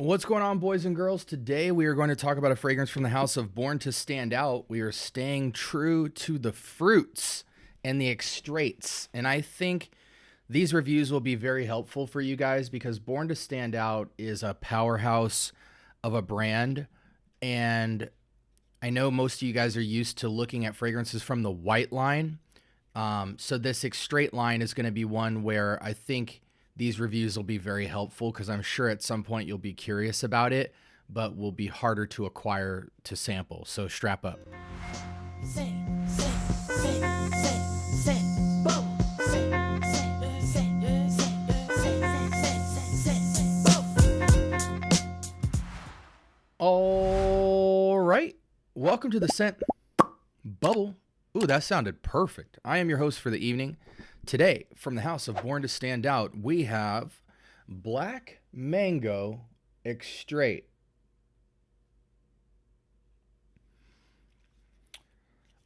What's going on, boys and girls? Today we are going to talk about a fragrance from the house of Born to Stand Out. We are staying true to the fruits and the extraits. And I think these reviews will be very helpful for you guys because Born to Stand Out is a powerhouse of a brand. And I know most of you guys are used to looking at fragrances from the white line. So this extrait line is going to be one where I think these reviews will be very helpful because I'm sure at some point you'll be curious about it, but will be harder to acquire to sample. So strap up. All right. Welcome to the Scent Bubble. Ooh, that sounded perfect. I am your host for the evening. Today, from the house of Born to Stand Out, we have Black Mango Extrait.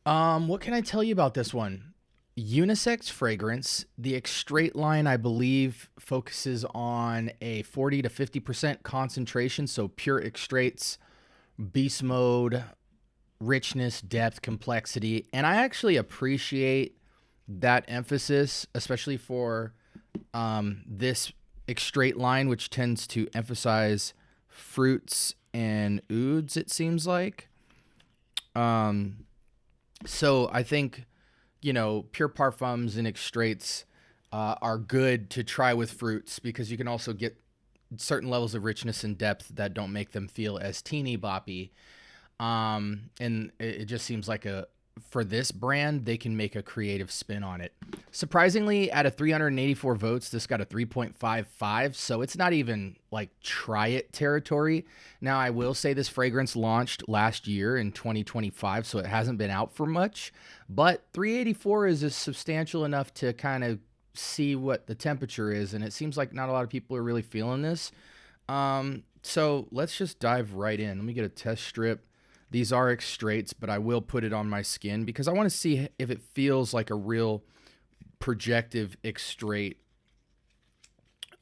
What can I tell you about this one? Unisex fragrance. The Extrait line, I believe, focuses on a 40 to 50% concentration, so pure extraits, beast mode, richness, depth, complexity, and I actually appreciate that emphasis, especially for this extrait line, which tends to emphasize fruits and ouds, it seems like. So I think, pure parfums and extraits are good to try with fruits because you can also get certain levels of richness and depth that don't make them feel as teeny boppy. And it just seems like for this brand, they can make a creative spin on it. Surprisingly, out of 384 votes, this got a 3.55, so it's not even like try it territory. Now, I will say this fragrance launched last year in 2025, so it hasn't been out for much, but 384 is substantial enough to kind of see what the temperature is, and it seems like not a lot of people are really feeling this. So let's just dive right in. Let me get a test strip. These are extraits, but I will put it on my skin because I want to see if it feels like a real projective extrait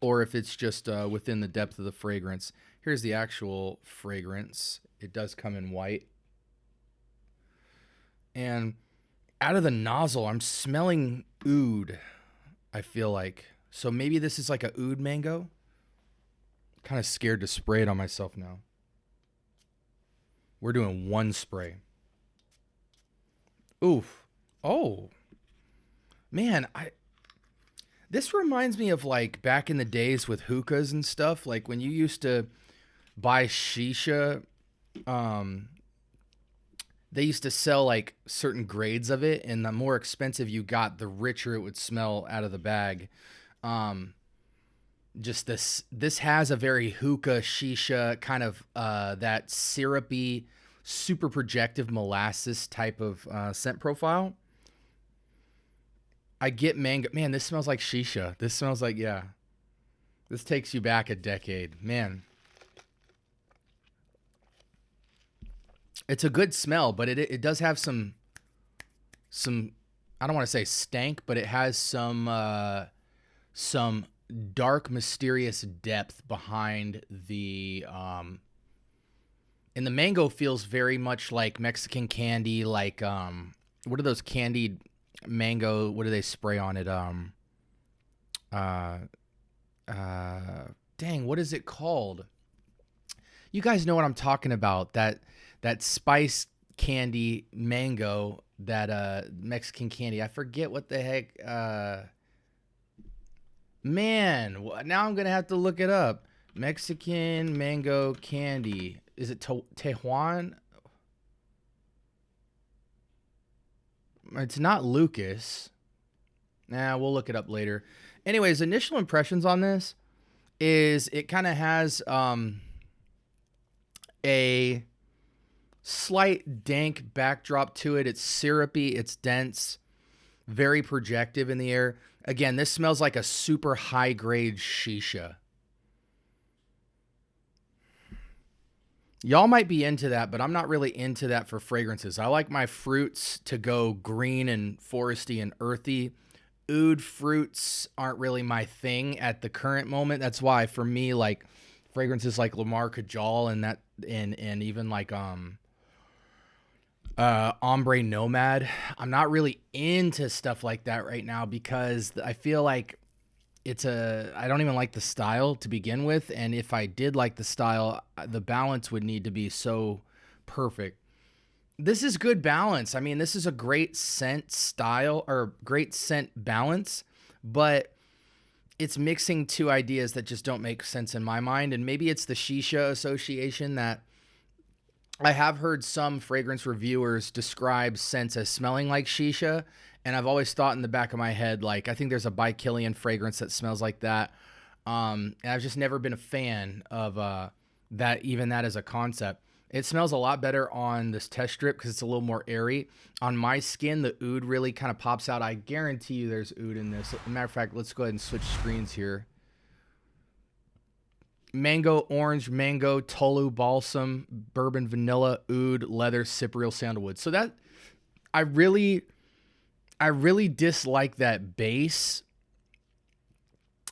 or if it's just within the depth of the fragrance. Here's the actual fragrance. It does come in white. And out of the nozzle, I'm smelling oud, I feel like. So maybe this is like a oud mango. Kind of scared to spray it on myself now. We're doing one spray. Oof. Oh. Man, this reminds me of like back in the days with hookahs and stuff. Like when you used to buy shisha, they used to sell like certain grades of it, and the more expensive you got, the richer it would smell out of the bag. Just this has a very hookah shisha kind of that syrupy, super projective molasses type of scent profile. I get mango. Man, this smells like shisha. This smells like, yeah. This takes you back a decade. Man. It's a good smell, but it does have some I don't want to say stank, but it has some dark, mysterious depth behind the and the mango feels very much like Mexican candy, like what are those candied mango, what do they spray on it? Dang, what is it called? You guys know what I'm talking about. That spice candy mango, that Mexican candy. I forget what the heck man, now I'm going to have to look it up. Mexican mango candy. Is it Tejuan? It's not Lucas. Nah, we'll look it up later. Anyways, initial impressions on this is it kind of has a slight dank backdrop to it. It's syrupy, it's dense, very projective in the air. Again, this smells like a super high-grade shisha. Y'all might be into that, but I'm not really into that for fragrances. I like my fruits to go green and foresty and earthy. Oud fruits aren't really my thing at the current moment. That's why, for me, like fragrances like Lamar Kajal and even like Ombre Nomad. I'm not really into stuff like that right now because I feel like I don't even like the style to begin with, and if I did like the style, the balance would need to be so perfect. This is good balance. I mean, this is a great scent style or great scent balance, but it's mixing two ideas that just don't make sense in my mind. And maybe it's the shisha association that I have heard some fragrance reviewers describe scents as smelling like shisha. And I've always thought in the back of my head, like, I think there's a Bikilian fragrance that smells like that. And I've just never been a fan of that as a concept. It smells a lot better on this test strip because it's a little more airy. On my skin, the oud really kind of pops out. I guarantee you there's oud in this. As a matter of fact, let's go ahead and switch screens here. Mango, orange, mango, tolu, balsam, bourbon, vanilla, oud, leather, cypriol, sandalwood. So that, I really dislike that base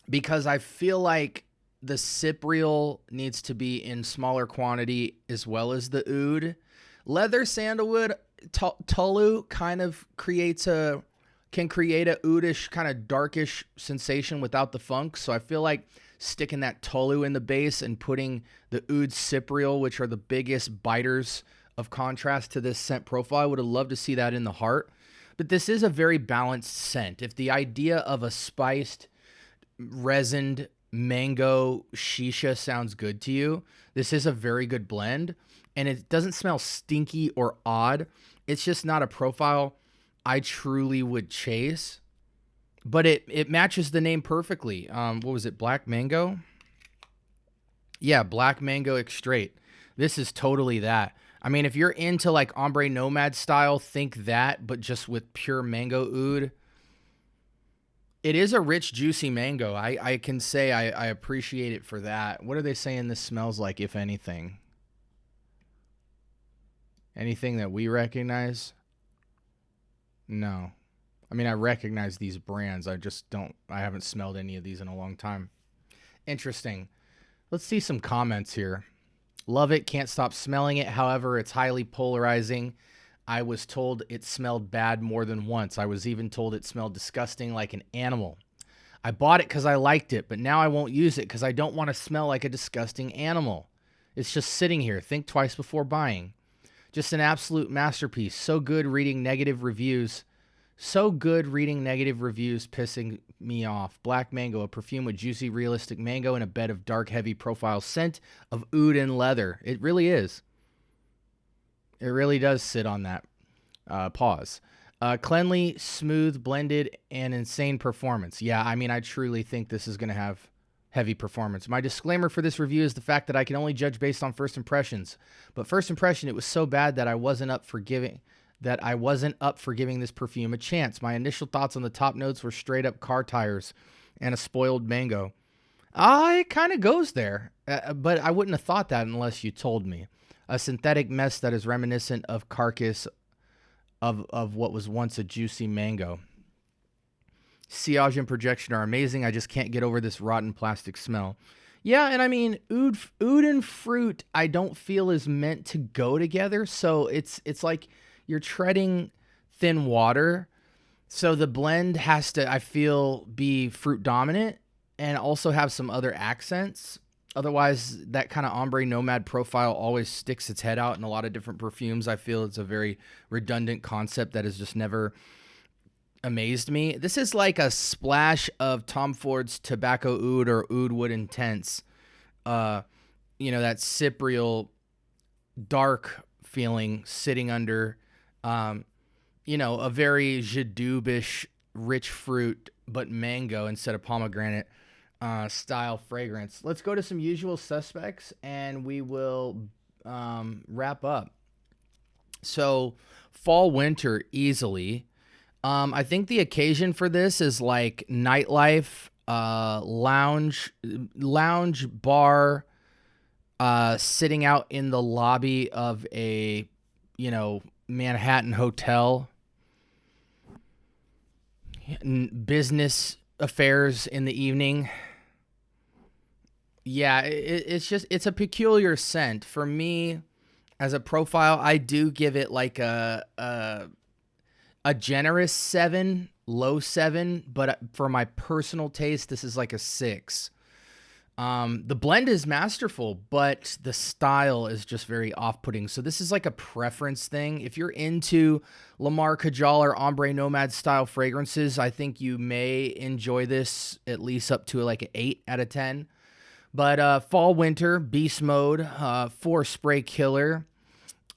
because I feel like the cypriol needs to be in smaller quantity as well as the oud. Leather, sandalwood, tolu kind of can create a oudish kind of darkish sensation without the funk. So I feel like sticking that tolu in the base and putting the oud cypriol, which are the biggest biters of contrast to this scent profile, I would have loved to see that in the heart. But this is a very balanced scent. If the idea of a spiced, resined mango shisha sounds good to you, this is a very good blend. And it doesn't smell stinky or odd. It's just not a profile I truly would chase. But it matches the name perfectly. What was it? Black Mango? Yeah, Black Mango Extrait. This is totally that. I mean, if you're into like Ombre Nomad style, think that, but just with pure mango oud. It is a rich, juicy mango. I can say I appreciate it for that. What are they saying this smells like, if anything? Anything that we recognize? No. I mean, I recognize these brands. I haven't smelled any of these in a long time. Interesting. Let's see some comments here. Love it. Can't stop smelling it. However, it's highly polarizing. I was told it smelled bad more than once. I was even told it smelled disgusting like an animal. I bought it because I liked it, but now I won't use it because I don't want to smell like a disgusting animal. It's just sitting here. Think twice before buying. Just an absolute masterpiece. So good reading negative reviews. Pissing me off. Black Mango, a perfume with juicy, realistic mango and a bed of dark, heavy profile scent of oud and leather. It really is. It really does sit on that pause. Cleanly, smooth, blended, and insane performance. Yeah, I mean, I truly think this is going to have heavy performance. My disclaimer for this review is the fact that I can only judge based on first impressions. But first impression, it was so bad that I wasn't up for giving this perfume a chance. My initial thoughts on the top notes were straight up car tires and a spoiled mango. It kind of goes there, but I wouldn't have thought that unless you told me. A synthetic mess that is reminiscent of carcass of what was once a juicy mango. Sillage and projection are amazing. I just can't get over this rotten plastic smell. Yeah, and I mean, oud and fruit I don't feel is meant to go together. So it's like you're treading thin water. So the blend has to, I feel, be fruit dominant and also have some other accents. Otherwise, that kind of ombre nomad profile always sticks its head out in a lot of different perfumes. I feel it's a very redundant concept that has just never amazed me. This is like a splash of Tom Ford's Tobacco Oud or Oud Wood Intense. That cypriol dark feeling sitting under, a very jadoubish, rich fruit, but mango instead of pomegranate style fragrance. Let's go to some usual suspects and we will wrap up. So fall, winter, easily. I think the occasion for this is like nightlife, lounge bar, sitting out in the lobby of a, Manhattan hotel, business affairs in the evening. Yeah, it's a peculiar scent. For me, as a profile, I do give it like a generous 7, low 7, but for my personal taste, this is like a 6. The blend is masterful, but the style is just very off-putting. So this is like a preference thing. If you're into Lamar Kajal or Ombre Nomad style fragrances, I think you may enjoy this at least up to like an 8 out of 10. But fall, winter, beast mode, 4 spray killer.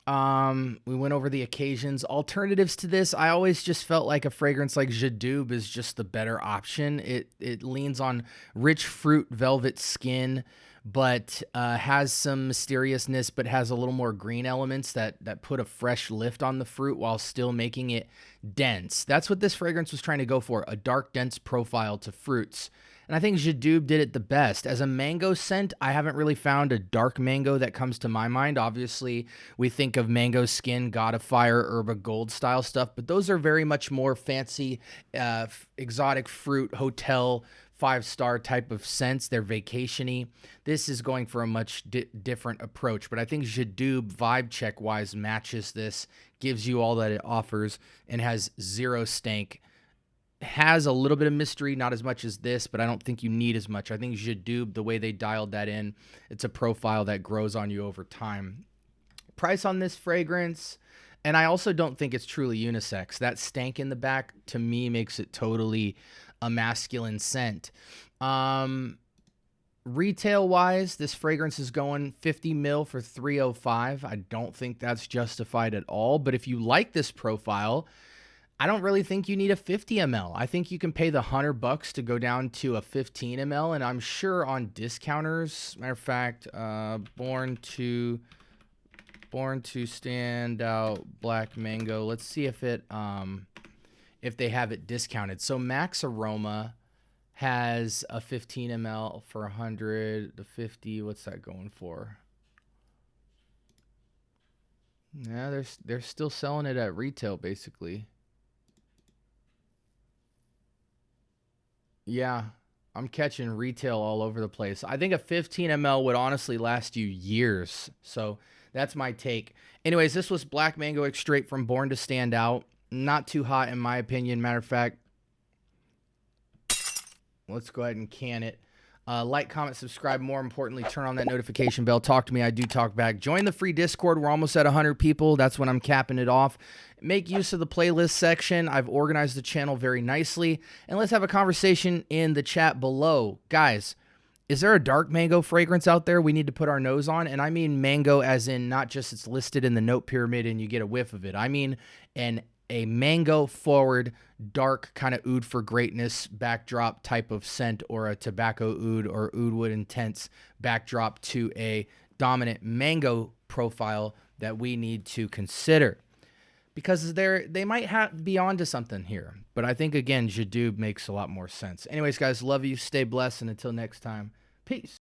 We went over the occasions. Alternatives to this, I always just felt like a fragrance like Jadoub is just the better option. It leans on rich fruit velvet skin, but has some mysteriousness, but has a little more green elements that put a fresh lift on the fruit while still making it dense. That's what this fragrance was trying to go for, a dark, dense profile to fruits. And I think Jadoub did it the best. As a mango scent, I haven't really found a dark mango that comes to my mind. Obviously, we think of mango skin, God of Fire, Herba Gold style stuff, but those are very much more fancy, exotic fruit, hotel, 5-star type of scents. They're vacation-y. This is going for a much different approach, but I think Jadoub vibe check-wise matches this, gives you all that it offers, and has zero stank. Has a little bit of mystery, not as much as this, but I don't think you need as much. I think Jadoub, the way they dialed that in, it's a profile that grows on you over time. Price on this fragrance, and I also don't think it's truly unisex. That stank in the back, to me, makes it totally a masculine scent. Retail-wise, this fragrance is going 50 mil for $305. I don't think that's justified at all, but if you like this profile, I don't really think you need a 50 ml. I think you can pay the $100 to go down to a 15 ml, and I'm sure on discounters. Matter of fact, Born to Stand Out Black Mango. Let's see if they have it discounted. So Max Aroma has a 15 ml for 100. The 50, what's that going for? Yeah, they're still selling it at retail basically. Yeah, I'm catching retail all over the place. I think a 15 ml would honestly last you years. So that's my take. Anyways, this was Black Mango Extrait from Born to Stand Out. Not too hot in my opinion. Matter of fact, let's go ahead and can it. Like, comment, subscribe. More importantly, turn on that notification bell. Talk to me. I do talk back. Join the free Discord. We're almost at 100 people. That's when I'm capping it off. Make use of the playlist section. I've organized the channel very nicely. And let's have a conversation in the chat below. Guys, is there a dark mango fragrance out there we need to put our nose on? And I mean mango as in not just it's listed in the note pyramid and you get a whiff of it. I mean a mango forward, dark kind of oud for greatness backdrop type of scent, or a tobacco oud or oud wood intense backdrop to a dominant mango profile that we need to consider, because they might be onto something here. But I think again, Jadoub makes a lot more sense. Anyways, guys, love you, stay blessed, and until next time, peace.